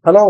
Hello.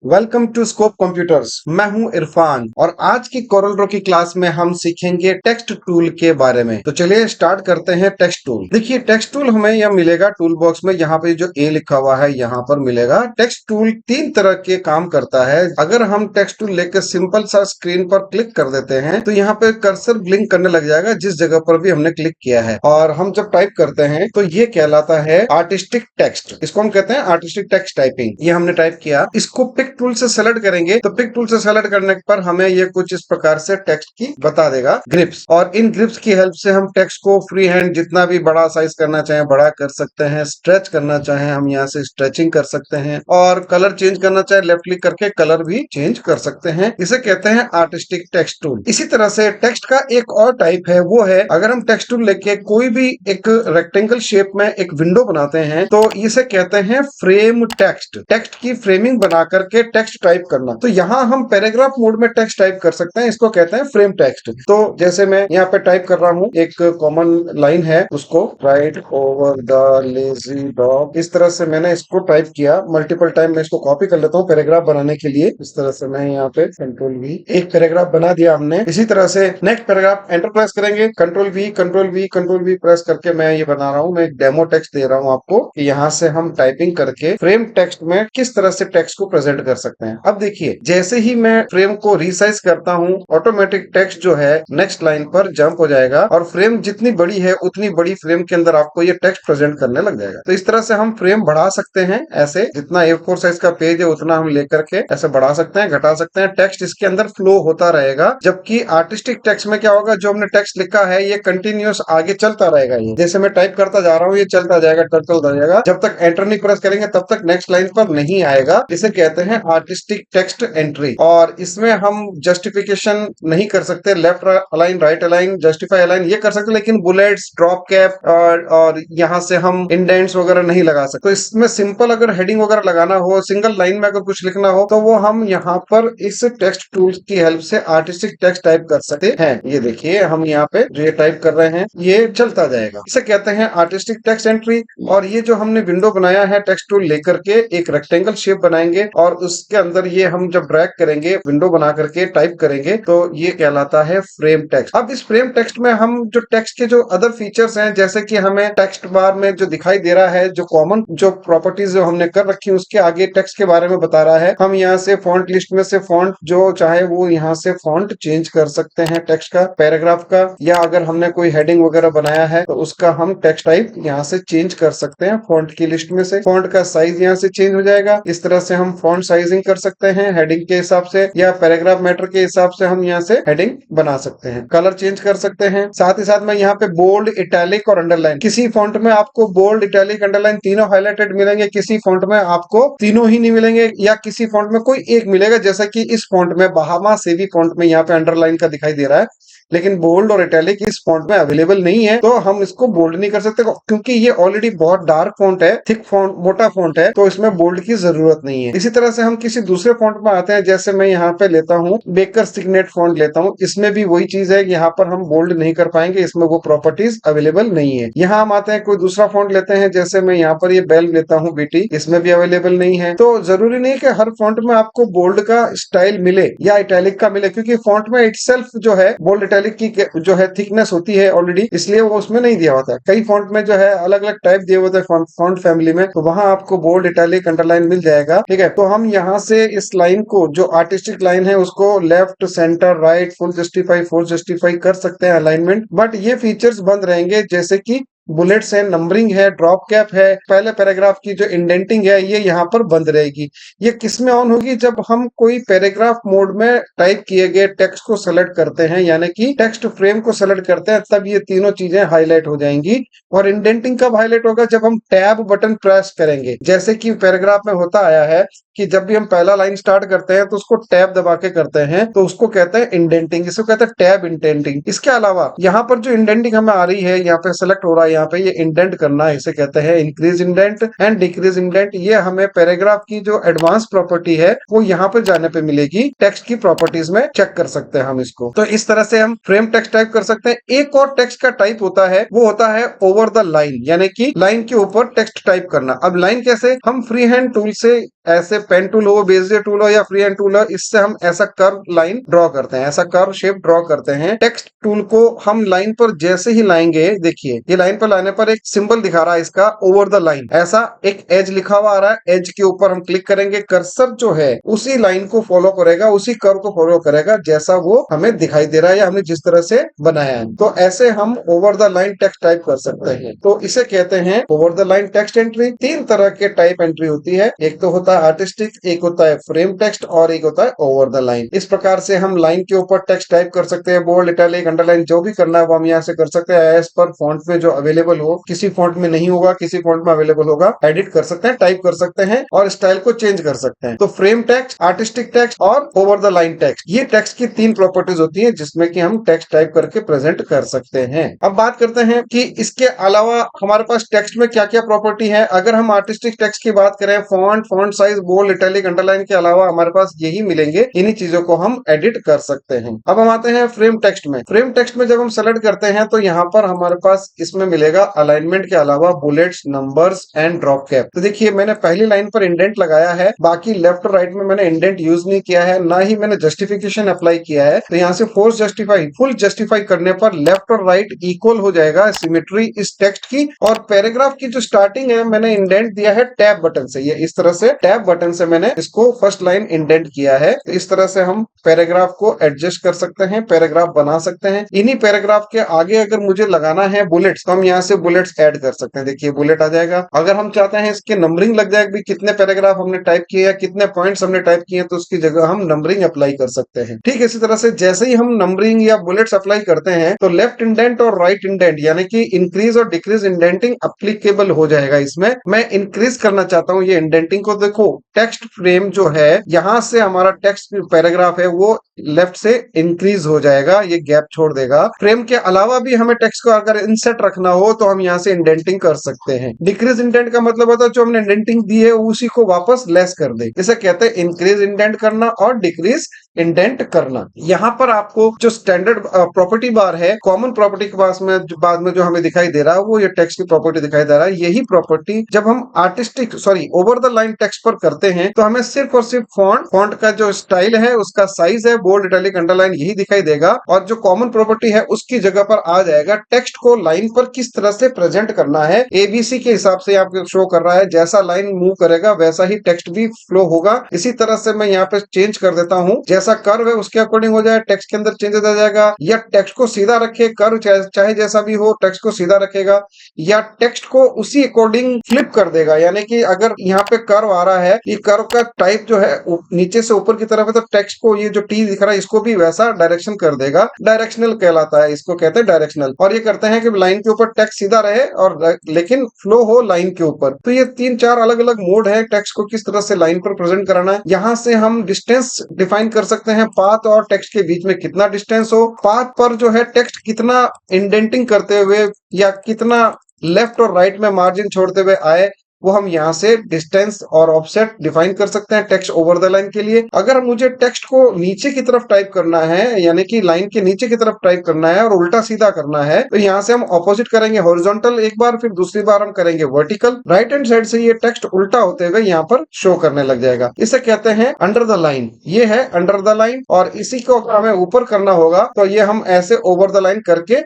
Welcome to scope computers. मैं हूं इरफान और आज की कोरल ड्रॉ की क्लास में हम सीखेंगे टेक्स्ट टूल के बारे में। तो चलिए स्टार्ट करते हैं। टेक्स्ट टूल देखिए, टेक्स्ट टूल हमें यह मिलेगा टूल बॉक्स में। यहाँ पे जो ए लिखा हुआ है यहाँ पर मिलेगा। टेक्स्ट टूल तीन तरह के काम करता है। अगर हम टेक्स्ट टूल लेकर सिंपल सा स्क्रीन पर क्लिक कर देते हैं तो यहाँ पे कर्सर ब्लिंक करने लग जाएगा जिस जगह पर भी हमने क्लिक किया है, और हम जब टाइप करते हैं तो ये कहलाता है आर्टिस्टिक टेक्स्ट। इसको हम कहते हैं आर्टिस्टिक टेक्स्ट टाइपिंग। ये हमने टाइप किया, इसको पिक टूल से सेलेक्ट करेंगे तो पिक टूल से सेलेक्ट करने पर हमें ये कुछ इस प्रकार से टेक्स्ट की बता देगा ग्रिप्स, और इन ग्रिप्स की हेल्प से हम टेक्स्ट को फ्री हैंड जितना भी बड़ा साइज करना चाहें बड़ा कर सकते हैं, स्ट्रेच करना चाहें हम यहाँ से स्ट्रेचिंग कर सकते हैं, और कलर चेंज करना चाहे लेफ्ट क्लिक करके कलर भी चेंज कर सकते हैं। इसे कहते हैं आर्टिस्टिक टेक्स्ट टूल। इसी तरह से टेक्स्ट का एक और टाइप है, वो है अगर हम टेक्स्ट टूल लेके कोई भी एक रेक्टेंगल शेप में एक विंडो बनाते हैं तो इसे कहते हैं फ्रेम टेक्स्ट। टेक्स्ट की फ्रेमिंग बना करके टेक्स्ट टाइप करना। तो यहाँ हम पैराग्राफ मोड में टेक्स्ट टाइप कर सकते हैं, इसको कहते हैं फ्रेम टेक्स्ट। तो जैसे मैं यहाँ पे टाइप कर रहा हूँ, एक कॉमन लाइन है उसको, right over the lazy dog, इस तरह से मैंने इसको टाइप किया मल्टीपल टाइम। मैं इसको कॉपी कर लेता हूँ पैराग्राफ बनाने के लिए। इस तरह से मैं यहाँ पे कंट्रोल वी, एक पैराग्राफ बना दिया हमने। इसी तरह से नेक्स्ट पैराग्राफ एंटर प्रेस करेंगे, control we control we control we press करके मैं ये बना रहा हूँ। मैं एक डेमो टेक्स्ट दे रहा हूँ आपको कि यहाँ से हम टाइपिंग करके फ्रेम टेक्स्ट में किस तरह से टेक्स्ट को प्रेजेंट कर सकते हैं। अब देखिए, जैसे ही मैं फ्रेम को रिसाइज करता हूँ ऑटोमेटिक टेक्स्ट जो है नेक्स्ट लाइन पर जंप हो जाएगा, और फ्रेम जितनी बड़ी है उतनी बड़ी फ्रेम के अंदर आपको ये टेक्स्ट प्रेजेंट करने लग जाएगा। तो इस तरह से हम फ्रेम बढ़ा सकते हैं, ऐसे जितना A4 साइज का पेज है उतना हम लेकर के ऐसे बढ़ा सकते हैं, घटा सकते हैं। टेक्स्ट इसके अंदर फ्लो होता रहेगा। जबकि आर्टिस्टिक टेक्स्ट में क्या होगा, जो हमने टेक्स्ट लिखा है ये कंटिन्यूअस आगे चलता रहेगा। ये जैसे मैं टाइप करता जा रहा हूँ ये चलता जाएगा, चलता जाएगा, जब तक एंटर नहीं प्रेस करेंगे तब तक नेक्स्ट लाइन पर नहीं आएगा। इसे कहते हैं आर्टिस्टिक टेक्स्ट एंट्री। और इसमें हम जस्टिफिकेशन नहीं कर सकते, left align right align justify align ये कर सकते, लेकिन बुलेट्स ड्रॉप कैप और यहाँ से हम इंडेंट्स वगैरह नहीं लगा सकते। तो इसमें सिंपल अगर हेडिंग वगैरह लगाना हो, सिंगल लाइन में अगर कुछ लिखना हो तो वो हम यहाँ पर इस टेक्स्ट टूल की हेल्प से आर्टिस्टिक टेक्स्ट टाइप कर सकते हैं। ये देखिए हम यहाँ पे जो ये टाइप कर रहे हैं ये चलता जाएगा। इसे कहते हैं आर्टिस्टिक टेक्स्ट एंट्री। और ये जो हमने विंडो बनाया है टेक्स्ट टूल लेकर के एक रेक्टेंगल शेप बनाएंगे, और उसके अंदर ये हम जब ड्रैग करेंगे विंडो बना करके टाइप करेंगे तो ये कहलाता है फ्रेम टेक्स्ट। अब इस फ्रेम टेक्स्ट में हम जो टेक्स्ट के जो अदर फीचर्स हैं, जैसे कि हमें टेक्स्ट बार में जो दिखाई दे रहा है, जो कॉमन जो प्रॉपर्टीज जो हमने कर रखी है उसके आगे टेक्स्ट के बारे में बता रहा है। हम यहाँ से फॉन्ट लिस्ट में से फॉन्ट जो चाहे वो यहाँ से फॉन्ट चेंज कर सकते हैं टेक्स्ट का, पैराग्राफ का, या अगर हमने कोई हेडिंग वगैरह बनाया है तो उसका हम टेक्स्ट टाइप यहाँ से चेंज कर सकते हैं। फॉन्ट की लिस्ट में से फॉन्ट का साइज यहाँ से चेंज हो जाएगा। इस तरह से हम फॉन्ट साइजिंग कर सकते हैं हेडिंग के हिसाब से, या पैराग्राफ मैटर के हिसाब से हम यहाँ से हेडिंग बना सकते हैं। कलर चेंज कर सकते हैं। साथ ही साथ में यहाँ पे बोल्ड, इटैलिक और अंडरलाइन, किसी फॉन्ट में आपको बोल्ड, इटैलिक, अंडरलाइन तीनों हाईलाइटेड मिलेंगे, किसी फॉन्ट में आपको तीनों ही नहीं मिलेंगे, या किसी फॉन्ट में कोई एक मिलेगा। जैसा कि इस फॉन्ट में बहामा सेवी फॉन्ट में यहाँ पे अंडरलाइन का दिखाई दे रहा है, लेकिन बोल्ड और इटैलिक इस फॉन्ट में अवेलेबल नहीं है, तो हम इसको बोल्ड नहीं कर सकते क्योंकि ये ऑलरेडी बहुत डार्क फॉन्ट है, थिक फॉन्ट, मोटा फॉन्ट है, तो इसमें बोल्ड की जरूरत नहीं है। इसी तरह से हम किसी दूसरे फॉन्ट में आते हैं, जैसे मैं यहाँ पे लेता हूँ बेकर सिग्नेट फॉन्ट लेता हूँ, इसमें भी वही चीज है, यहाँ पर हम बोल्ड नहीं कर पाएंगे, इसमें वो प्रॉपर्टीज अवेलेबल नहीं है। यहाँ हम आते हैं कोई दूसरा फॉन्ट लेते हैं, जैसे मैं यहाँ पर ये बेल लेता हूँ बीटी, इसमें भी अवेलेबल नहीं है। तो जरूरी नहीं कि हर फॉन्ट में आपको बोल्ड का स्टाइल मिले या इटैलिक का मिले, क्योंकि फॉन्ट में इटसेल्फ जो है बोल्ड इटैलिक की जो है थिकनेस होती है ऑलरेडी, इसलिए वो उसमें नहीं दिया होता। कई फॉन्ट में जो है अलग अलग टाइप दिए होते हैं फॉन्ट फैमिली में, तो वहां आपको बोल्ड, इटैलिक, अंडरलाइन मिल जाएगा। ठीक है, तो हम यहाँ से इस लाइन को, जो आर्टिस्टिक लाइन है, उसको left, centre, right, full justify, force justify कर सकते हैं अलाइनमेंट, बट ये फीचर्स बंद रहेंगे, जैसे कि बुलेट्स है, नंबरिंग है, ड्रॉप कैप है, पहले पैराग्राफ की जो इंडेंटिंग है ये यहाँ पर बंद रहेगी। ये किसमें ऑन होगी, जब हम कोई पैराग्राफ मोड में टाइप किए गए टेक्स्ट को सेलेक्ट करते हैं, यानी कि टेक्स्ट फ्रेम को सेलेक्ट करते हैं, तब ये तीनों चीजें हाईलाइट हो जाएंगी। और इंडेंटिंग कब हाईलाइट होगा, जब हम टैब बटन प्रेस करेंगे। जैसे कि पैराग्राफ में होता आया है कि जब भी हम पहला लाइन स्टार्ट करते हैं तो उसको टैब दबा के करते हैं, तो उसको कहते हैं इंडेंटिंग, इसको कहते हैं टैब इंडेंटिंग। इसके अलावा यहाँ पर जो इंडेंटिंग हमें आ रही है, यहाँ पे सेलेक्ट हो रहा है, यहाँ पे ये इंडेंट करना है, इसे कहते हैं increase indent and decrease indent. ये हमें पैराग्राफ की जो एडवांस प्रॉपर्टी है वो यहाँ पे जाने पे मिलेगी, टेक्स्ट की प्रॉपर्टीज में चेक कर सकते हैं हम इसको। तो इस तरह से हम फ्रेम टेक्स्ट टाइप कर सकते हैं। एक और टेक्स्ट का टाइप होता है, वो होता है ओवर द लाइन, यानी कि लाइन के ऊपर टेक्स्ट टाइप करना। अब लाइन कैसे, हम फ्री हैंड टूल से ऐसे पेन टूल हो, बेजियर टूल हो या फ्री हैंड टूल हो, इससे हम ऐसा कर्व लाइन ड्रॉ करते हैं, ऐसा कर्व शेप ड्रॉ करते हैं। टेक्स्ट टूल को हम लाइन पर जैसे ही लाएंगे, देखिए ये लाइन पर लाने पर एक सिंबल दिखा रहा है इसका ओवर द लाइन, ऐसा एक एज लिखा हुआ आ रहा है। एज के ऊपर हम क्लिक करेंगे, कर्सर जो है उसी लाइन को फॉलो करेगा, उसी कर्व को फॉलो करेगा जैसा वो हमें दिखाई दे रहा है या हमने जिस तरह से बनाया है। तो ऐसे हम over the line text type कर सकते हैं। तो इसे कहते हैं over the line text entry. तीन तरह के टाइप एंट्री होती है, एक तो होता है आर्टिस्टिक, एक होता है फ्रेम टेक्स्ट और एक होता है ओवर द लाइन। इस प्रकार से हम लाइन के ऊपर टेक्स्ट टाइप कर सकते हैं। बोल्ड, इटैलिक, अंडरलाइन जो भी करना है वो हम यहाँ से कर सकते हैं, एज पर फॉन्ट में जो अवेलेबल हो। किसी फॉन्ट में नहीं होगा, किसी फॉन्ट में अवेलेबल होगा, एडिट कर सकते हैं, टाइप कर सकते हैं और स्टाइल को चेंज कर सकते हैं। तो फ्रेम टेक्स्ट, आर्टिस्टिक टेक्स्ट और ओवर द लाइन टेक्स्ट, ये टेक्स्ट की तीन प्रॉपर्टीज होती है जिसमें कि हम टेक्स्ट टाइप करके प्रेजेंट कर सकते हैं। अब बात करते हैं कि इसके अलावा हमारे पास टेक्स्ट में क्या क्या प्रॉपर्टी है। अगर हम आर्टिस्टिक टेक्स्ट की बात करें, font, font size, bold, italic, underline के अलावा हमारे पास यही मिलेंगे। इन्हीं चीजों को हम एडिट कर सकते हैं। अब हम आते हैं फ्रेम टेक्स्ट में। फ्रेम टेक्स्ट में जब हम सेलेक्ट करते हैं तो यहाँ पर हमारे पास इसमें मिलेगा अलाइनमेंट के अलावा bullets, numbers and drop cap. तो देखिए मैंने पहली लाइन पर इंडेंट लगाया है, बाकी लेफ्ट और राइट में मैंने इंडेंट यूज नहीं किया है, ना ही मैंने जस्टिफिकेशन अप्लाई किया है। तो यहाँ से फोर्स जस्टिफाई, फुल जस्टिफाई करने पर लेफ्ट और राइट इक्वल हो जाएगा सिमेट्री इस टेक्स्ट की। और पैराग्राफ की जो स्टार्टिंग है मैंने इंडेंट दिया है टैब बटन से, ये इस तरह से टैब बटन से मैंने इसको फर्स्ट लाइन इंडेंट किया है। तो इस तरह से हम पैराग्राफ को एडजस्ट कर सकते हैं, पैराग्राफ बना सकते हैं। इन्हीं पैराग्राफ के आगे अगर मुझे लगाना है बुलेट्स तो हम यहाँ से बुलेट्स ऐड कर सकते हैं। देखिए बुलेट आ जाएगा। अगर हम चाहते हैं इसके नंबरिंग लग जाएगा, कितने पैराग्राफ हमने टाइप किए या कितने पॉइंट्स हमने टाइप किए, तो उसकी जगह हम नंबरिंग अप्लाई कर सकते हैं। ठीक है, इसी तरह से जैसे ही हम नंबरिंग या बुलेट्स अप्लाई करते हैं तो लेफ्ट इंडेंट और राइट इंडेंट यानी कि इंक्रीज और डिक्रीज इंडेंटिंग अप्लीकेबल हो जाएगा। इसमें मैं इंक्रीज करना चाहता हूँ ये इंडेंटिंग को। देखो टेक्स्ट फ्रेम जो है, यहां से हमारा टेक्स्ट पैराग्राफ है वो लेफ्ट से इंक्रीज हो जाएगा, ये गैप छोड़ देगा। फ्रेम के अलावा भी हमें टेक्स्ट को अगर इंसर्ट रखना हो तो हम यहाँ से इंडेंटिंग कर सकते हैं। डिक्रीज इंडेंट का मतलब होता है जो हमने इंडेंटिंग दी है उसी को वापस लेस कर दे, इसे कहते हैं इंक्रीज इंडेंट करना और डिक्रीज इंडेंट करना। यहाँ पर आपको जो स्टैंडर्ड प्रॉपर्टी बार है, कॉमन प्रॉपर्टी के पास में बाद में जो हमें दिखाई दे रहा है वो ये टेक्स्ट की प्रॉपर्टी दिखाई दे रहा है। यही प्रॉपर्टी जब हम artistic over the line text पर करते हैं तो हमें सिर्फ और सिर्फ फॉन्ट का जो स्टाइल है, उसका साइज है, बोल्ड, इटैलिक, अंडरलाइन यही दिखाई देगा। और जो कॉमन प्रॉपर्टी है उसकी जगह पर आ जाएगा टेक्स्ट को लाइन पर किस तरह से प्रेजेंट करना है। एबीसी के हिसाब से आपको शो कर रहा है, जैसा लाइन मूव करेगा वैसा ही टेक्स्ट भी फ्लो होगा। इसी तरह से मैं यहाँ पे चेंज कर देता हूँ, जैसा कर्व है उसके अकॉर्डिंग हो जाए, टेक्स्ट के अंदर चेंज हो जाएगा। या टेक्स्ट को सीधा रखे, कर्व चाहे जैसा भी हो टेक्स्ट को सीधा रखेगा, या टेक्स्ट को उसी अकॉर्डिंग फ्लिप कर देगा। यानी कि अगर यहाँ पे कर्व आ रहा है, ये कर्व का टाइप जो है नीचे से ऊपर की तरफ है, तो टेक्स्ट को ये जो टी दिख रहा है इसको भी वैसा डायरेक्शन कर देगा। डायरेक्शनल कहलाता है, इसको कहते हैं डायरेक्शनल। और ये करते हैं कि लाइन के ऊपर टेक्स्ट सीधा रहे और लेकिन फ्लो हो लाइन के ऊपर। तो ये 3-4 अलग अलग मोड है टेक्स्ट को किस तरह से लाइन पर प्रेजेंट कराना है। यहाँ से हम डिस्टेंस डिफाइन कर सकते हैं, पाथ और टेक्स्ट के बीच में कितना डिस्टेंस हो, पाथ पर जो है टेक्स्ट कितना इंडेंटिंग करते हुए या कितना लेफ्ट और राइट में मार्जिन छोड़ते हुए आए, वो हम यहाँ से डिस्टेंस और ऑफसेट डिफाइन कर सकते हैं टेक्स्ट ओवर द लाइन के लिए। अगर मुझे टेक्स्ट को नीचे की तरफ टाइप करना है, यानी कि लाइन के नीचे की तरफ टाइप करना है और उल्टा सीधा करना है, तो यहाँ से हम ऑपोजिट करेंगे, हॉरिजॉन्टल एक बार, फिर दूसरी बार हम करेंगे वर्टिकल। राइट हैंड साइड से ये टेक्स्ट उल्टा होते हुए यहाँ पर शो करने लग जाएगा। इसे कहते हैं अंडर द लाइन। ये है अंडर द लाइन। और इसी को हमें ऊपर करना होगा तो ये हम ऐसे ओवर द लाइन करके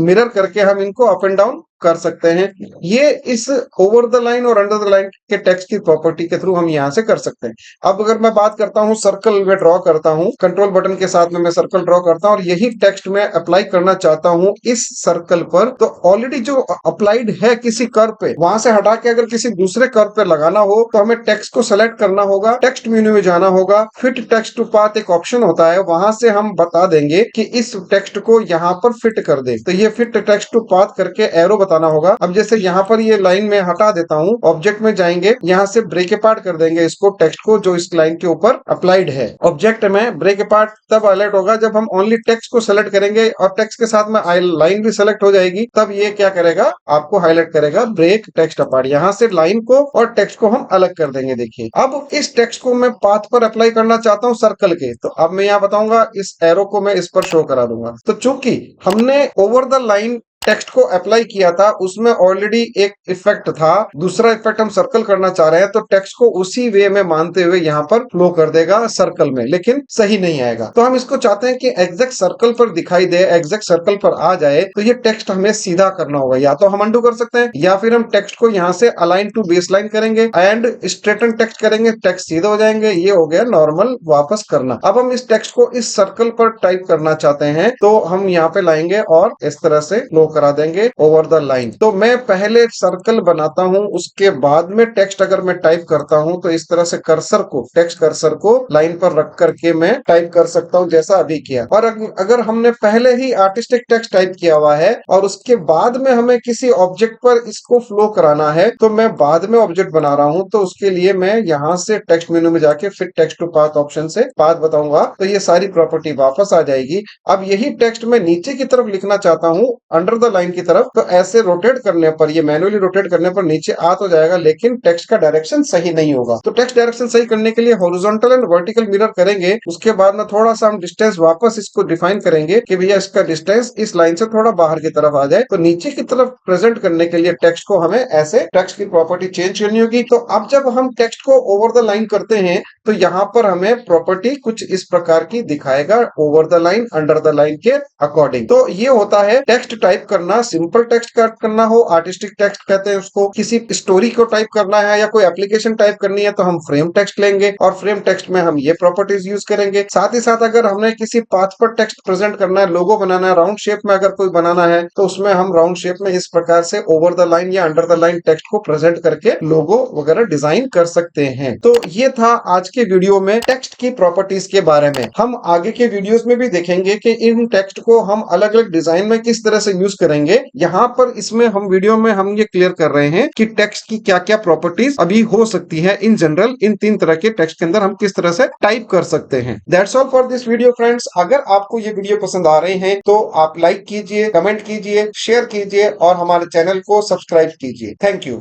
मिरर करके हम इनको अप एंड डाउन कर सकते हैं। ये इस ओवर द लाइन और अंडर द लाइन के टेक्स्ट की प्रॉपर्टी के थ्रू हम यहाँ से कर सकते हैं। अब अगर मैं बात करता हूँ सर्कल में ड्रॉ करता हूँ, कंट्रोल बटन के साथ में मैं सर्कल ड्रॉ करता हूँ और यही टेक्स्ट में अप्लाई करना चाहता हूँ इस सर्कल पर, तो ऑलरेडी जो अप्लाइड है किसी कर्व पे, वहां से हटा के अगर किसी दूसरे कर्व पे लगाना हो तो हमें टेक्स्ट को सेलेक्ट करना होगा, टेक्स्ट मेन्यू में जाना होगा, फिट टेक्स्ट टू पाथ एक ऑप्शन होता है, वहां से हम बता देंगे कि इस टेक्स्ट को यहाँ पर फिट कर दे। तो ये फिट टेक्स्ट टू पाथ करके एरो बताना होगा। अब जैसे यहाँ पर ये लाइन में हटा देता हूँ, ऑब्जेक्ट में जाएंगे, यहाँ से ब्रेक अपार्ट कर देंगे इसको, टेक्स्ट को जो इस लाइन के ऊपर अप्लाइड है। ऑब्जेक्ट में ब्रेक अपार्ट तब हाईलाइट होगा जब हम ओनली टेक्स्ट को सेलेक्ट करेंगे और टेक्स्ट के साथ में लाइन भी सेलेक्ट हो जाएगी, तब ये क्या करेगा, आपको हाईलाइट करेगा ब्रेक टेक्स्ट अपार्ट। यहाँ से लाइन को और टेक्स्ट को हम अलग कर देंगे। देखिए अब इस टेक्स्ट को मैं पाथ पर अप्लाई करना चाहता हूँ सर्कल के, तो अब मैं यहाँ बताऊंगा इस एरो को मैं इस पर शो करा दूंगा। तो चूंकि हमने ओवर द लाइन टेक्स्ट को अप्लाई किया था, उसमें ऑलरेडी एक इफेक्ट था, दूसरा इफेक्ट हम सर्कल करना चाह रहे हैं, तो टेक्स्ट को उसी वे में मानते हुए यहाँ पर फ्लो कर देगा सर्कल में, लेकिन सही नहीं आएगा। तो हम इसको चाहते हैं कि एग्जैक्ट सर्कल पर दिखाई दे, एग्जैक्ट सर्कल पर आ जाए, तो ये टेक्स्ट हमें सीधा करना होगा। या तो हम अंडू कर सकते हैं या फिर हम टेक्स्ट को यहाँ से अलाइन टू बेस लाइन करेंगे एंड स्ट्रेटन टेक्स्ट करेंगे, टेक्स्ट सीधे हो जाएंगे। ये हो गया नॉर्मल वापस करना। अब हम इस टेक्स्ट को इस सर्कल पर टाइप करना चाहते हैं, तो हम यहाँ पे लाएंगे और इस तरह से फ्लो करा देंगे ओवर द लाइन। तो मैं पहले सर्कल बनाता हूं, उसके बाद में टेक्स्ट अगर मैं टाइप करता हूं तो इस तरह से कर्सर को, टेक्स्ट कर्सर को लाइन पर रख करके मैं टाइप कर सकता हूं जैसा अभी किया। और अगर हमने पहले ही आर्टिस्टिक टेक्स्ट टाइप किया हुआ है और उसके बाद में हमें किसी ऑब्जेक्ट पर इसको फ्लो कराना है, तो मैं बाद में ऑब्जेक्ट बना रहा हूं, तो उसके लिए मैं यहां से टेक्स्ट मेनू में जाके फिर टेक्स्ट टू पाथ ऑप्शन से पाथ बताऊंगा, तो ये सारी प्रॉपर्टी वापस आ जाएगी। अब यही टेक्स्ट मैं नीचे की तरफ लिखना चाहता हूं अंडर द लाइन की तरफ, तो ऐसे रोटेट करने पर, ये मैन्युअली रोटेट करने पर नीचे आ तो जाएगा, लेकिन टेक्स्ट का डायरेक्शन सही नहीं होगा। तो टेक्स्ट डायरेक्शन सही करने के लिए हॉरिजॉन्टल एंड वर्टिकल मिरर करेंगे, उसके बाद में थोड़ा सा हम डिस्टेंस वापस इसको डिफाइन करेंगे कि भैया इसका डिस्टेंस इस लाइन से थोड़ा बाहर की तरफ आ जाए। तो नीचे की तरफ प्रेजेंट करने के लिए टेक्स्ट को हमें ऐसे टेक्स्ट की प्रॉपर्टी चेंज करनी होगी। तो अब जब हम टेक्स्ट को ओवर द लाइन करते हैं, तो यहाँ पर हमें प्रॉपर्टी कुछ इस प्रकार की दिखाएगा, over the line, under the line के अकॉर्डिंग। तो ये होता है टेक्स्ट टाइप करना। सिंपल टेक्स्ट करना हो, आर्टिस्टिक टेक्स्ट कहते हैं उसको, किसी स्टोरी को टाइप करना है या कोई एप्लीकेशन टाइप करनी है, तो हम फ्रेम टेक्स्ट लेंगे और फ्रेम टेक्स्ट में हम ये प्रॉपर्टीज यूज करेंगे। साथ ही साथ अगर हमने किसी पाथ पर टेक्स्ट प्रेजेंट करना है, लोगो बनाना है, राउंड शेप में अगर कोई बनाना है, तो उसमें हम राउंड शेप में इस प्रकार से ओवर द लाइन या अंडर द लाइन टेक्स्ट को प्रेजेंट करके लोगो वगैरह डिजाइन कर सकते हैं। तो ये था आज के वीडियो में टेक्स्ट की प्रॉपर्टीज के बारे में। हम आगे के वीडियोस में भी देखेंगे कि इन टेक्स्ट को हम अलग अलग डिजाइन में किस तरह से यूज करेंगे। यहाँ पर इसमें हम वीडियो में हम ये क्लियर कर रहे हैं कि टेक्स्ट की क्या क्या प्रॉपर्टीज अभी हो सकती है इन जनरल, इन तीन तरह के टेक्स्ट के अंदर हम किस तरह से टाइप कर सकते हैं। That's all for this video friends. अगर आपको ये वीडियो पसंद आ रहे हैं तो आप लाइक कीजिए, कमेंट कीजिए, शेयर कीजिए और हमारे चैनल को सब्सक्राइब कीजिए। Thank you.